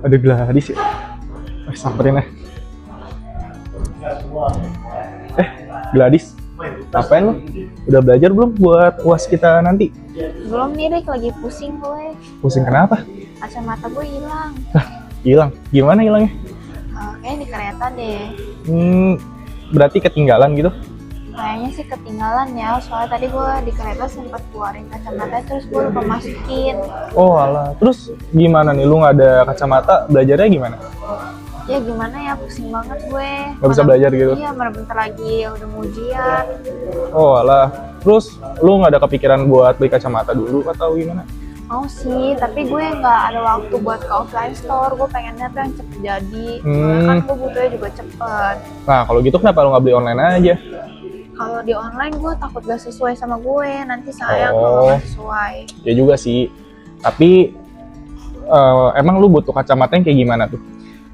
Ada Gladys ya? Samperin ya. Gladys, ngapain lu? Udah belajar belum buat UAS kita nanti? Belum nih, Rick. Lagi pusing gue. Pusing kenapa? Kacamata gue hilang. Hilang? Gimana hilangnya? Kayaknya di kereta deh. Berarti ketinggalan gitu? Kayaknya sih ketinggalan ya. Soalnya tadi gue di kereta sempat keluarin kacamata, terus gue lupa masukin. Oh alah, terus gimana nih? Lu nggak ada kacamata, belajarnya gimana? Ya gimana ya, pusing banget gue. Nggak bisa belajar gitu? Iya, mana bentar lagi udah mau ujian. Oh alah, terus lu nggak ada kepikiran buat beli kacamata dulu atau gimana? Mau sih, tapi gue nggak ada waktu buat ke offline store. Gue pengennya tuh yang cepet jadi. Soalnya kan gue butuhnya juga cepet. Nah kalau gitu kenapa lu nggak beli online aja? Kalau di online gue takut gak sesuai sama gue. Nanti sayang Oh. kalau gak sesuai. Ya juga sih, tapi emang lu butuh kacamata yang kayak gimana tuh?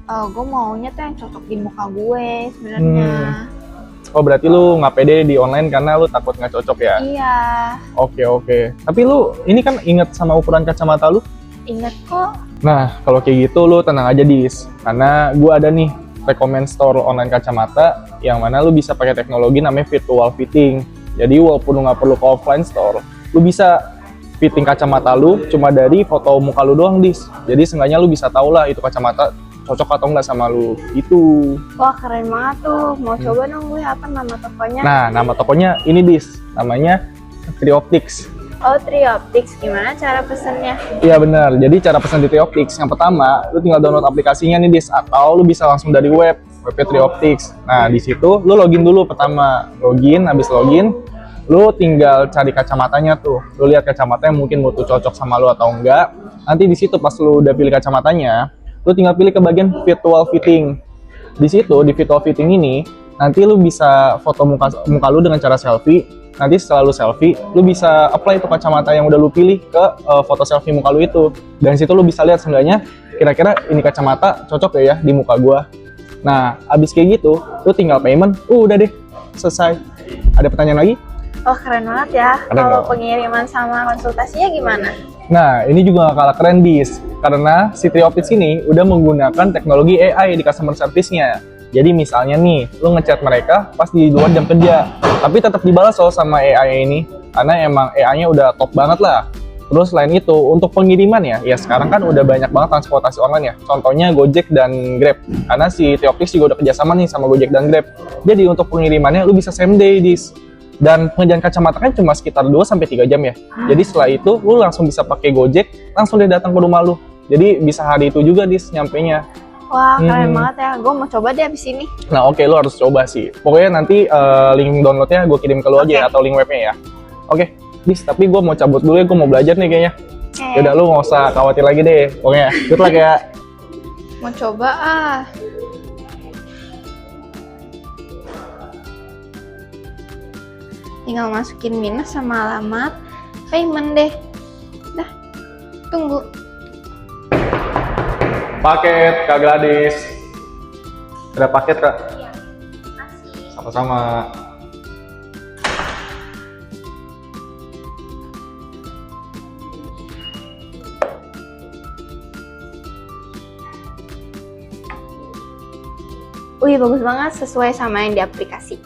Gue maunya tuh yang cocok di muka gue sebenarnya. Oh berarti lu nggak pede di online karena lu takut nggak cocok ya? Iya, Oke. Tapi lu ini kan inget sama ukuran kacamata lu? inget kok. Nah kalau kayak gitu lu tenang aja Dis, karena gua ada nih recommend store online kacamata yang mana lu bisa pakai teknologi namanya virtual fitting. Jadi walaupun lu nggak perlu ke offline store, lu bisa fitting kacamata lu cuma dari foto muka lu doang Dis. Jadi seenggaknya lu bisa tahu lah itu kacamata cocok atau enggak sama lu itu. Wah, keren banget tuh. Mau coba dong gue, apa nama tokonya? Nah, nama tokonya ini Dis, namanya Trioptics. Oh, Trioptics. Gimana cara pesennya? Iya benar. Jadi cara pesan di Trioptics yang pertama, lu tinggal download aplikasinya nih Dis, atau lu bisa langsung dari webnya Trioptics. Nah, di situ lu login dulu pertama. Habis login, lu tinggal cari kacamatanya tuh. Lu lihat kacamata yang mungkin mutu cocok sama lu atau enggak. Nanti di situ pas lu udah pilih kacamatanya, lu tinggal pilih ke bagian virtual fitting. Di situ di virtual fitting ini nanti lu bisa foto muka lu dengan cara selfie. Nanti setelah lu selfie, lu bisa apply itu kacamata yang udah lu pilih ke foto selfie muka lu itu. Dan situ lu bisa lihat seenggaknya kira-kira ini kacamata cocok ya di muka gua. Nah, abis kayak gitu, lu tinggal payment, udah deh, selesai. Ada pertanyaan lagi? Oh, keren banget ya. Keren Kalau dong. pengiriman sama konsultasinya gimana? Nah, ini juga gak kalah keren, Dis. Karena si Trioptics ini udah menggunakan teknologi AI di customer service-nya. Jadi misalnya nih, lu ngechat mereka pas di luar jam kerja, tapi tetap dibalas soal sama AI ini. Karena emang AI-nya udah top banget lah. Terus selain itu, untuk pengiriman ya sekarang kan udah banyak banget transportasi online ya. Contohnya Gojek dan Grab. Karena si Trioptics juga udah kerjasama nih sama Gojek dan Grab. Jadi untuk pengirimannya lu bisa same day, Dis. Dan pengerjaan kacamata kan cuma sekitar 2-3 jam ya. Jadi setelah itu lu langsung bisa pakai Gojek, langsung dia datang ke rumah lu. Jadi bisa hari itu juga Dis nyampenya. Wah, keren banget ya. Gue mau coba deh abis ini. Nah oke, lu harus coba sih. Pokoknya nanti link downloadnya gue kirim ke lu aja ya, atau link webnya ya. Oke, Dis, tapi gue mau cabut dulu ya, gue mau belajar nih kayaknya. Yaudah, lu gak usah khawatir lagi deh. Pokoknya, good luck ya. Mau coba ah. Tinggal masukin minus sama alamat, payment deh. Dah, tunggu. Paket, Kak Gladys. Ada paket, Kak? Iya, makasih. Sama-sama. Wih, bagus banget, sesuai sama yang di aplikasi.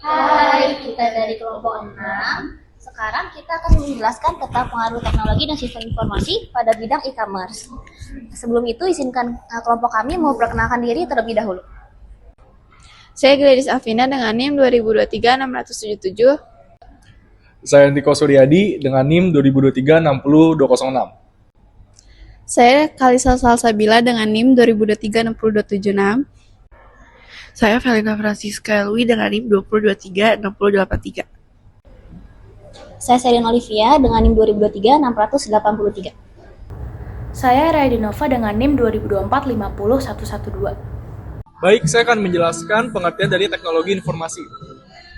Hai, kita dari kelompok 6. Sekarang kita akan menjelaskan tentang pengaruh teknologi dan sistem informasi pada bidang e-commerce. Sebelum itu, izinkan kelompok kami mau perkenalkan diri terlebih dahulu. Saya Gladys Afina dengan NIM 2023-677. Saya Niko Suryadi dengan NIM 2023-60206. Saya Kalisa Salsabila dengan NIM 2023-60276. Saya Felina Francisca Elwi dengan NIM 2023-6083. Saya Selin Olivia dengan NIM 2023-683. Saya Raidinova dengan NIM 2024-50112. Baik, saya akan menjelaskan pengertian dari teknologi informasi.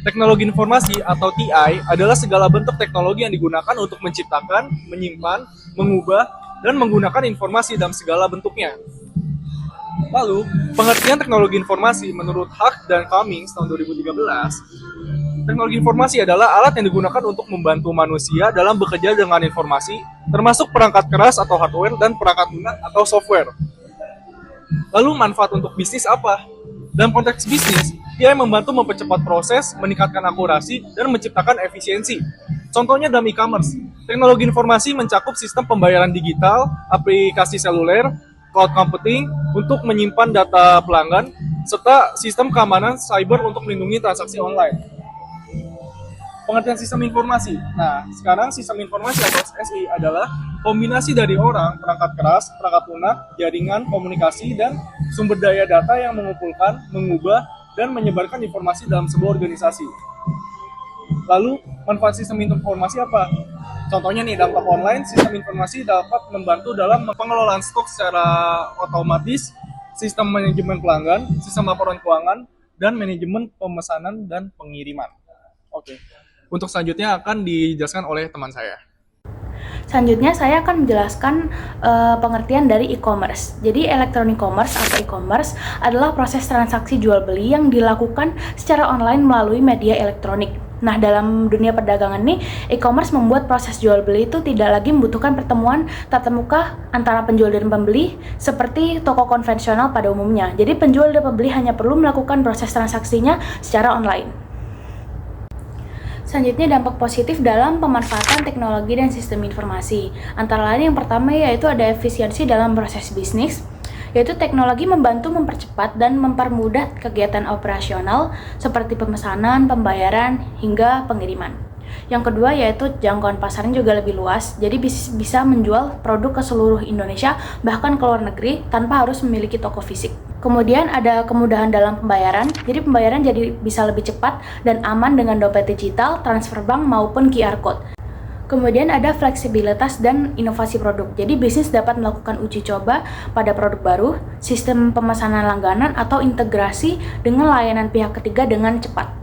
Teknologi informasi atau TI adalah segala bentuk teknologi yang digunakan untuk menciptakan, menyimpan, mengubah, dan menggunakan informasi dalam segala bentuknya. Lalu, pengertian teknologi informasi menurut Hart dan Cummings tahun 2013 Teknologi informasi adalah alat yang digunakan untuk membantu manusia dalam bekerja dengan informasi, termasuk perangkat keras atau hardware dan perangkat lunak atau software. Lalu manfaat untuk bisnis apa? Dalam konteks bisnis, dia membantu mempercepat proses, meningkatkan akurasi, dan menciptakan efisiensi. Contohnya dalam e-commerce, teknologi informasi mencakup sistem pembayaran digital, aplikasi seluler, cloud computing untuk menyimpan data pelanggan, serta sistem keamanan cyber untuk melindungi transaksi online. Pengertian sistem informasi. Nah, sekarang sistem informasi atau SI adalah kombinasi dari orang, perangkat keras, perangkat lunak, jaringan, komunikasi, dan sumber daya data yang mengumpulkan, mengubah, dan menyebarkan informasi dalam sebuah organisasi. Lalu, manfaat sistem informasi apa? Contohnya nih, dalam toko online, sistem informasi dapat membantu dalam pengelolaan stok secara otomatis, sistem manajemen pelanggan, sistem laporan keuangan, dan manajemen pemesanan dan pengiriman. Oke. Untuk selanjutnya akan dijelaskan oleh teman saya. Selanjutnya saya akan menjelaskan pengertian dari e-commerce. Jadi electronic commerce atau e-commerce adalah proses transaksi jual beli yang dilakukan secara online melalui media elektronik. Nah, dalam dunia perdagangan nih, e-commerce membuat proses jual beli itu tidak lagi membutuhkan pertemuan tatap muka antara penjual dan pembeli seperti toko konvensional pada umumnya. Jadi penjual dan pembeli hanya perlu melakukan proses transaksinya secara online. Selanjutnya, dampak positif dalam pemanfaatan teknologi dan sistem informasi. Antara lain yang pertama yaitu ada efisiensi dalam proses bisnis, yaitu teknologi membantu mempercepat dan mempermudah kegiatan operasional seperti pemesanan, pembayaran, hingga pengiriman. Yang kedua yaitu jangkauan pasarnya juga lebih luas, jadi bisa menjual produk ke seluruh Indonesia bahkan ke luar negeri tanpa harus memiliki toko fisik. Kemudian ada kemudahan dalam pembayaran, jadi pembayaran jadi bisa lebih cepat dan aman dengan dompet digital, transfer bank maupun QR Code. Kemudian ada fleksibilitas dan inovasi produk, jadi bisnis dapat melakukan uji coba pada produk baru, sistem pemesanan langganan atau integrasi dengan layanan pihak ketiga dengan cepat.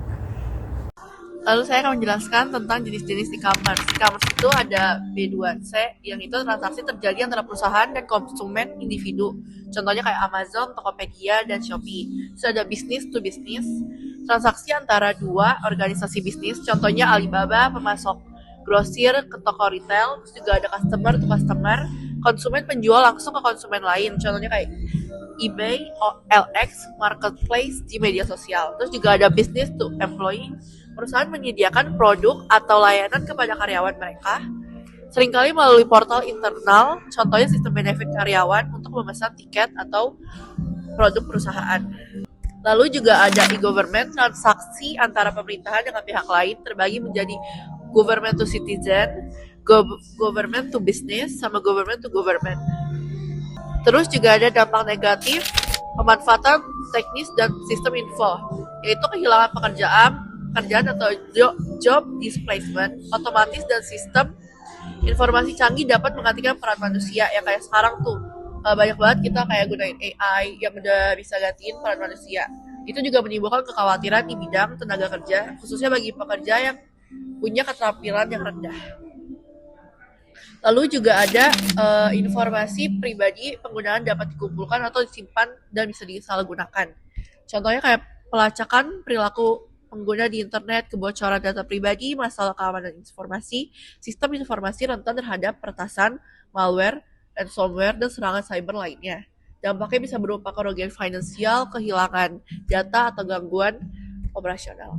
Lalu saya akan menjelaskan tentang jenis-jenis e-commerce. E-commerce itu ada B2C, yang itu transaksi terjadi antara perusahaan dan konsumen individu. Contohnya kayak Amazon, Tokopedia, dan Shopee. Terus ada business to business, transaksi antara dua organisasi bisnis. Contohnya Alibaba, pemasok grosir ke toko retail. Terus juga ada customer to customer, konsumen penjual langsung ke konsumen lain. Contohnya kayak eBay, OLX, marketplace di media sosial. Terus juga ada business to employee, perusahaan menyediakan produk atau layanan kepada karyawan mereka, seringkali melalui portal internal, contohnya sistem benefit karyawan untuk memesan tiket atau produk perusahaan. Lalu juga ada e-government, transaksi antara pemerintahan dengan pihak lain terbagi menjadi government to citizen, government to business, sama government to government. Terus juga ada dampak negatif, pemanfaatan teknis dan sistem info, yaitu kehilangan pekerjaan atau job displacement, otomatis dan sistem informasi canggih dapat menggantikan peran manusia. Ya kayak sekarang tuh banyak banget kita kayak gunain AI yang udah bisa gantiin peran manusia. Itu juga menimbulkan kekhawatiran di bidang tenaga kerja, khususnya bagi pekerja yang punya keterampilan yang rendah. Lalu juga ada informasi pribadi penggunaan dapat dikumpulkan atau disimpan dan bisa disalahgunakan. Contohnya kayak pelacakan perilaku pengguna di internet, kebocoran data pribadi, masalah keamanan informasi, sistem informasi rentan terhadap peretasan, malware, ransomware, dan serangan cyber lainnya. Dampaknya bisa berupa kerugian finansial, kehilangan data, atau gangguan operasional.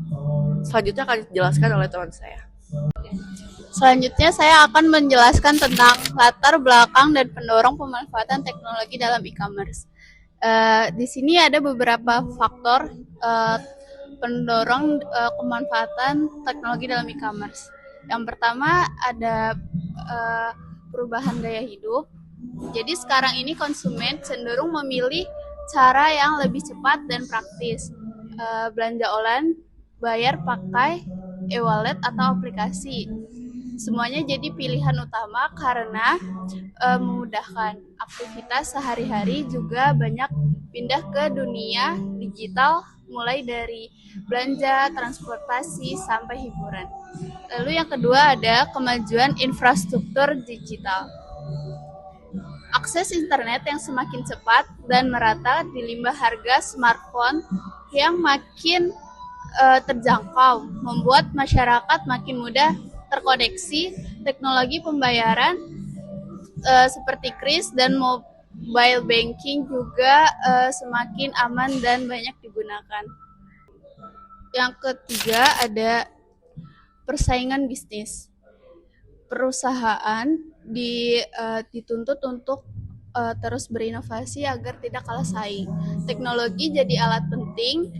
Selanjutnya akan dijelaskan oleh teman saya. Selanjutnya saya akan menjelaskan tentang latar belakang dan pendorong pemanfaatan teknologi dalam e-commerce. Di sini ada beberapa faktor pendorong pemanfaatan teknologi dalam e-commerce. Yang pertama ada perubahan gaya hidup. Jadi sekarang ini konsumen cenderung memilih cara yang lebih cepat dan praktis. Belanja online, bayar pakai e-wallet atau aplikasi. Semuanya jadi pilihan utama karena memudahkan aktivitas sehari-hari, juga banyak pindah ke dunia digital mulai dari belanja, transportasi, sampai hiburan. Lalu yang kedua ada kemajuan infrastruktur digital. Akses internet yang semakin cepat dan merata, dilimbah harga smartphone yang makin terjangkau, membuat masyarakat makin mudah terkoneksi. Teknologi pembayaran seperti kris dan mobile banking juga semakin aman dan banyak digunakan. Yang ketiga ada persaingan bisnis. Perusahaan dituntut untuk terus berinovasi agar tidak kalah saing. Teknologi jadi alat penting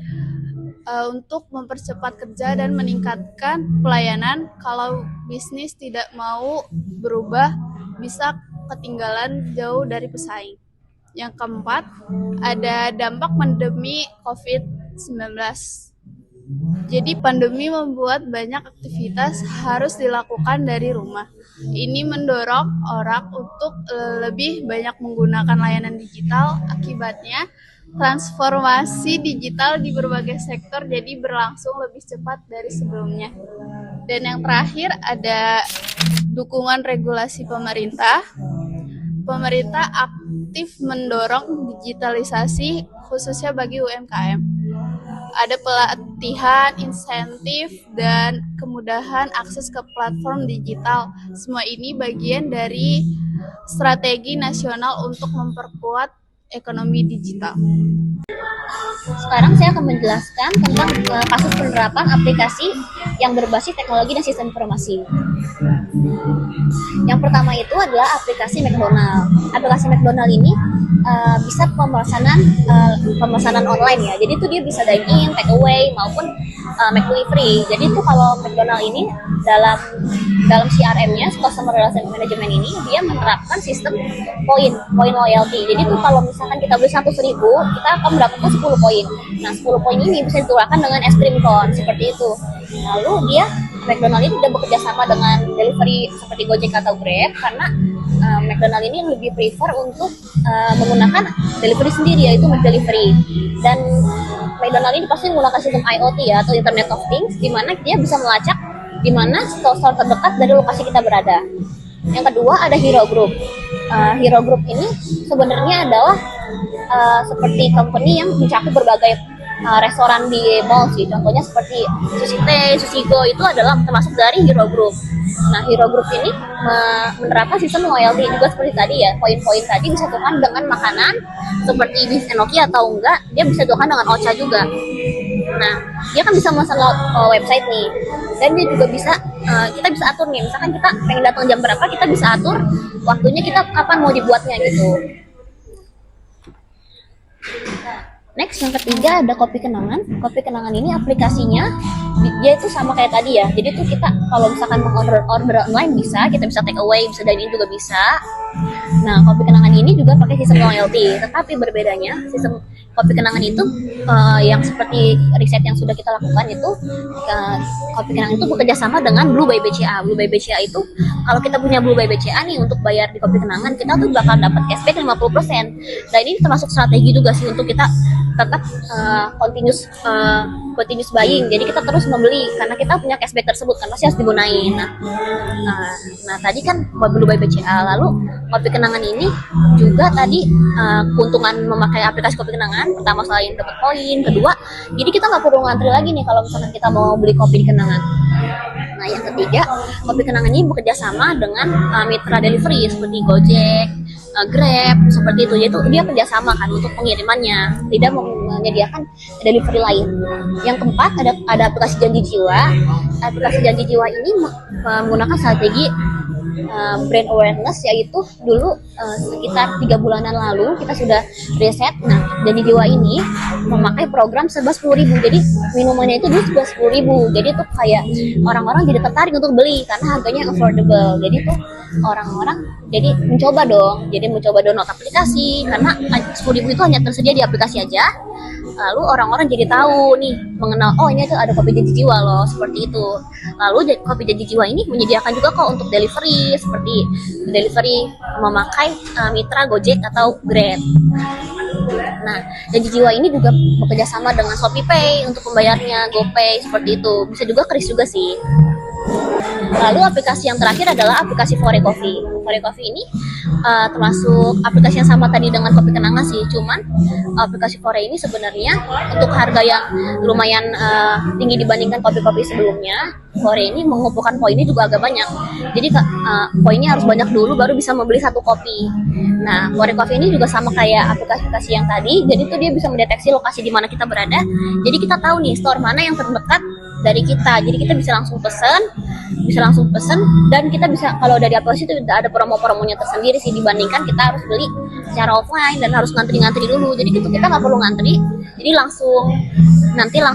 untuk mempercepat kerja dan meningkatkan pelayanan. Kalau bisnis tidak mau berubah, bisa ketinggalan jauh dari pesaing. Yang keempat, ada dampak pandemi COVID-19. Jadi pandemi membuat banyak aktivitas harus dilakukan dari rumah. Ini mendorong orang untuk lebih banyak menggunakan layanan digital. Akibatnya, transformasi digital di berbagai sektor jadi berlangsung lebih cepat dari sebelumnya. Dan yang terakhir ada dukungan regulasi pemerintah. Pemerintah aktif mendorong digitalisasi khususnya bagi UMKM. Ada pelatihan, insentif, dan kemudahan akses ke platform digital. Semua ini bagian dari strategi nasional untuk memperkuat ekonomi digital. Sekarang saya akan menjelaskan tentang kasus penerapan aplikasi yang berbasis teknologi dan sistem informasi. Yang pertama itu adalah aplikasi McDonald. Aplikasi McDonald ini bisa pemesanan online ya. Jadi itu dia bisa dine in, take away maupun McDelivery. Jadi itu kalau McDonald ini dalam CRM-nya, Customer Relation Management ini, dia menerapkan sistem poin loyalty. Jadi itu kalau misalkan kita beli 100.000, kita akan mendapatkan 10 poin. Nah, 10 poin ini bisa ditukarkan dengan es krim cone seperti itu. Lalu McDonald ini sudah bekerja sama dengan delivery seperti Gojek atau Grab, karena McDonald ini lebih prefer untuk menggunakan delivery sendiri, yaitu McDelivery. Dan McDonald ini pasti menggunakan sistem IoT ya, atau Internet of Things, di mana dia bisa melacak di mana store terdekat dari lokasi kita berada. Yang kedua ada Hero Group. Hero Group ini sebenarnya adalah seperti company yang mencakup berbagai restoran di mall sih. Contohnya seperti Sushi Tei, Sushi Go itu adalah termasuk dari Hero Group. Nah, Hero Group ini menerapkan sistem loyalty juga seperti tadi ya. Poin-poin tadi bisa tukeran dengan makanan seperti Beef Enoki atau enggak, dia bisa tukeran dengan Ocha juga. Nah, dia kan bisa memesan website nih. Dan dia juga bisa kita bisa atur nih. Misalkan kita pengen datang jam berapa, kita bisa atur waktunya kita kapan mau dibuatnya gitu. Next, yang ketiga ada Kopi Kenangan. Kopi Kenangan ini aplikasinya dia itu sama kayak tadi ya. Jadi tuh kita kalau misalkan mau order online bisa, kita bisa take away, bisa dine in juga bisa. Nah, Kopi Kenangan ini juga pakai sistem loyalty, tetapi berbedanya sistem Kopi Kenangan itu yang seperti riset yang sudah kita lakukan itu, Kopi Kenangan itu bekerja sama dengan Blue by BCA. Blue by BCA itu kalau kita punya Blue by BCA nih untuk bayar di Kopi Kenangan, kita tuh bakal dapat cashback 50%. Dan ini termasuk strategi juga sih untuk kita tetap continuous buying. Jadi kita terus membeli karena kita punya cashback tersebut kan masih harus digunain. Nah tadi kan Blue by BCA, lalu Kopi Kenangan ini juga tadi keuntungan memakai aplikasi Kopi Kenangan, pertama selain dapat poin, kedua jadi kita nggak perlu ngantri lagi nih kalau misalnya kita mau beli kopi di Kenangan. Nah, yang ketiga, Kopi Kenangan ini bekerja sama dengan mitra delivery seperti Gojek, Grab, seperti itu. Yaitu dia kerjasama kan untuk pengirimannya, tidak menyediakan delivery lain. Yang keempat ada aplikasi Janji Jiwa. Aplikasi Janji Jiwa ini menggunakan strategi brand awareness, yaitu dulu sekitar 3 bulanan lalu kita sudah riset. Nah, Janji Jiwa ini memakai program serba 10.000. Jadi minumannya itu dulu serba 10.000. Jadi tuh kayak orang-orang jadi tertarik untuk beli karena harganya affordable. Jadi tuh orang-orang jadi mencoba download aplikasi karena 10.000 itu hanya tersedia di aplikasi aja. Lalu orang-orang jadi tahu nih, mengenal, oh ini tuh ada Kopi Janji Jiwa loh, seperti itu. Lalu Kopi Janji Jiwa ini menyediakan juga kok untuk delivery, seperti delivery memakai mitra Gojek atau Grab. Nah, Janji Jiwa ini juga bekerja sama dengan ShopeePay untuk pembayarnya, GoPay, seperti itu. Bisa juga Kris juga sih. Lalu aplikasi yang terakhir adalah aplikasi Fore Coffee. Fore Coffee ini termasuk aplikasi yang sama tadi dengan kopi kenangan sih, cuman aplikasi Fore ini sebenarnya untuk harga yang lumayan tinggi dibandingkan kopi-kopi sebelumnya. Fore ini mengumpulkan poinnya juga agak banyak, jadi poinnya harus banyak dulu baru bisa membeli satu kopi. Nah, Fore Coffee ini juga sama kayak aplikasi-aplikasi yang tadi, jadi tuh dia bisa mendeteksi lokasi di mana kita berada, jadi kita tahu nih store mana yang terdekat dari kita, jadi kita bisa langsung pesen dan kita bisa, kalau dari aplikasi itu ada promo-promonya tersendiri sih dibandingkan kita harus beli secara offline dan harus ngantri dulu. Jadi gitu kita nggak perlu ngantri, jadi langsung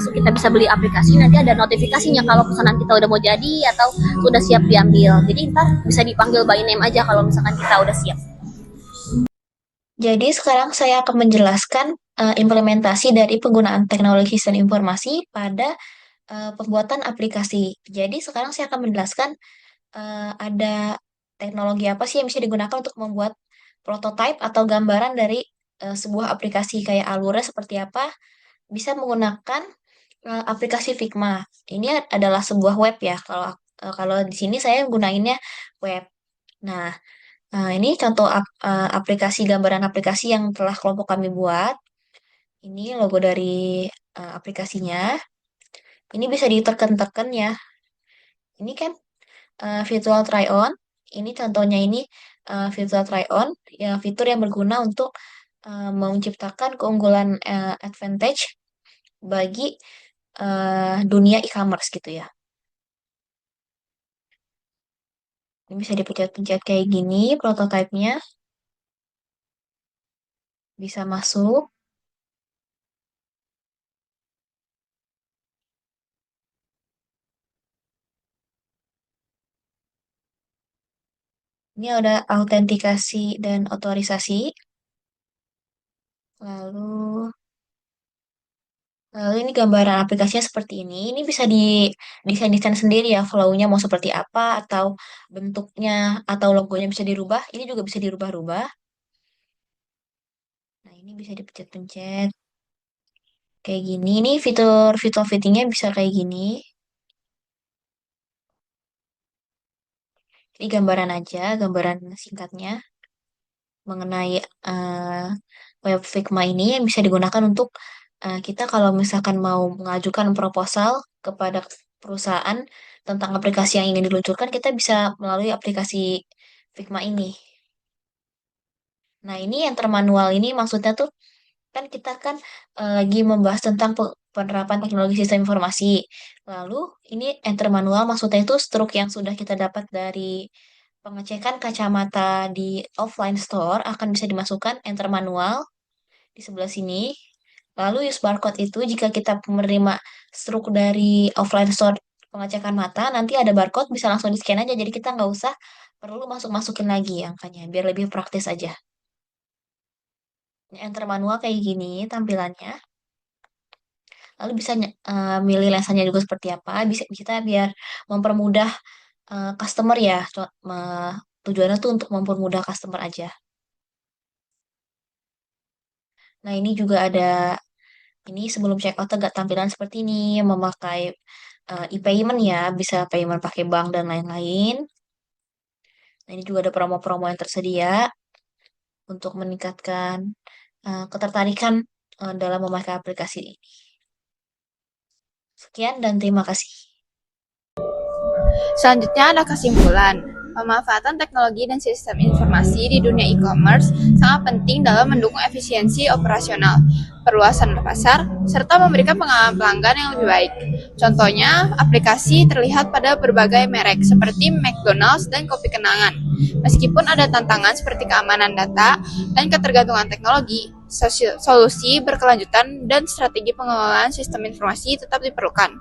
kita bisa beli aplikasi, nanti ada notifikasinya kalau pesanan kita udah mau jadi atau sudah siap diambil. Jadi ntar bisa dipanggil by name aja kalau misalkan kita udah siap. Jadi sekarang saya akan menjelaskan implementasi dari penggunaan teknologi sistem informasi pada pembuatan aplikasi. Jadi sekarang saya akan menjelaskan ada teknologi apa sih yang bisa digunakan untuk membuat prototipe atau gambaran dari sebuah aplikasi kayak Alura seperti apa. Bisa menggunakan aplikasi Figma. Ini adalah sebuah web ya. Kalau di sini saya gunainnya web. Nah, ini contoh aplikasi gambaran aplikasi yang telah kelompok kami buat. Ini logo dari aplikasinya. Ini bisa ditekan-tekan ya. Ini kan virtual try on. Ini contohnya ini virtual try on, ya fitur yang berguna untuk menciptakan keunggulan advantage bagi dunia e-commerce gitu ya. Ini bisa dipencet-pencet kayak gini prototipenya. Bisa masuk. Ini ada autentikasi dan otorisasi. Lalu ini gambaran aplikasinya seperti ini. Ini bisa di desain sendiri ya, flow-nya mau seperti apa, atau bentuknya, atau logonya bisa dirubah. Ini juga bisa dirubah-rubah. Nah, ini bisa dipencet-pencet. Kayak gini. Ini fitur fittingnya bisa kayak gini. Ini gambaran aja, gambaran singkatnya mengenai web Figma ini yang bisa digunakan untuk kita kalau misalkan mau mengajukan proposal kepada perusahaan tentang aplikasi yang ingin diluncurkan, kita bisa melalui aplikasi Figma ini. Nah, ini yang termanual ini maksudnya tuh kan kita kan lagi membahas tentang penerapan teknologi sistem informasi. Lalu ini enter manual maksudnya itu struk yang sudah kita dapat dari pengecekan kacamata di offline store akan bisa dimasukkan enter manual di sebelah sini. Lalu use barcode itu jika kita menerima struk dari offline store pengecekan mata, nanti ada barcode bisa langsung di scan aja. Jadi kita nggak usah perlu masukin lagi angkanya, biar lebih praktis aja. Enter manual kayak gini tampilannya. Lalu bisa milih lensanya juga seperti apa. Bisa kita biar mempermudah customer ya. Tujuannya tuh untuk mempermudah customer aja. Nah, ini juga ada ini sebelum checkout agak tampilan seperti ini, memakai e-payment ya, bisa payment pakai bank dan lain-lain. Nah, ini juga ada promo-promo yang tersedia untuk meningkatkan ketertarikan dalam memakai aplikasi ini. Sekian dan terima kasih. Selanjutnya ada kesimpulan. Pemanfaatan teknologi dan sistem informasi di dunia e-commerce sangat penting dalam mendukung efisiensi operasional, perluasan pasar, serta memberikan pengalaman pelanggan yang lebih baik. Contohnya, aplikasi terlihat pada berbagai merek seperti McDonald's dan Kopi Kenangan. Meskipun ada tantangan seperti keamanan data dan ketergantungan teknologi, solusi berkelanjutan dan strategi pengelolaan sistem informasi tetap diperlukan.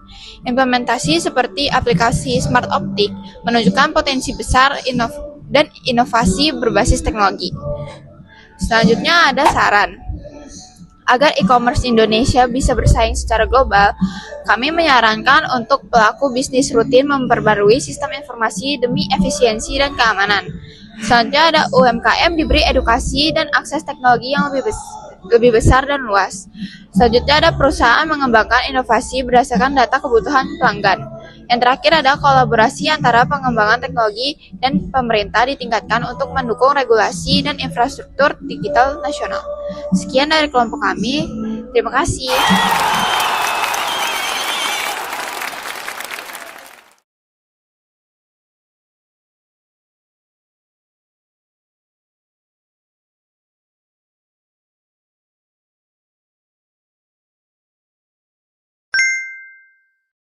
Implementasi seperti aplikasi Smart Optic menunjukkan potensi besar dan inovasi berbasis teknologi. Selanjutnya ada saran. Agar e-commerce Indonesia bisa bersaing secara global, kami menyarankan untuk pelaku bisnis rutin memperbarui sistem informasi demi efisiensi dan keamanan. Selanjutnya ada UMKM diberi edukasi dan akses teknologi yang lebih besar dan luas. Selanjutnya ada perusahaan mengembangkan inovasi berdasarkan data kebutuhan pelanggan. Yang terakhir ada kolaborasi antara pengembangan teknologi dan pemerintah ditingkatkan untuk mendukung regulasi dan infrastruktur digital nasional. Sekian dari kelompok kami. Terima kasih.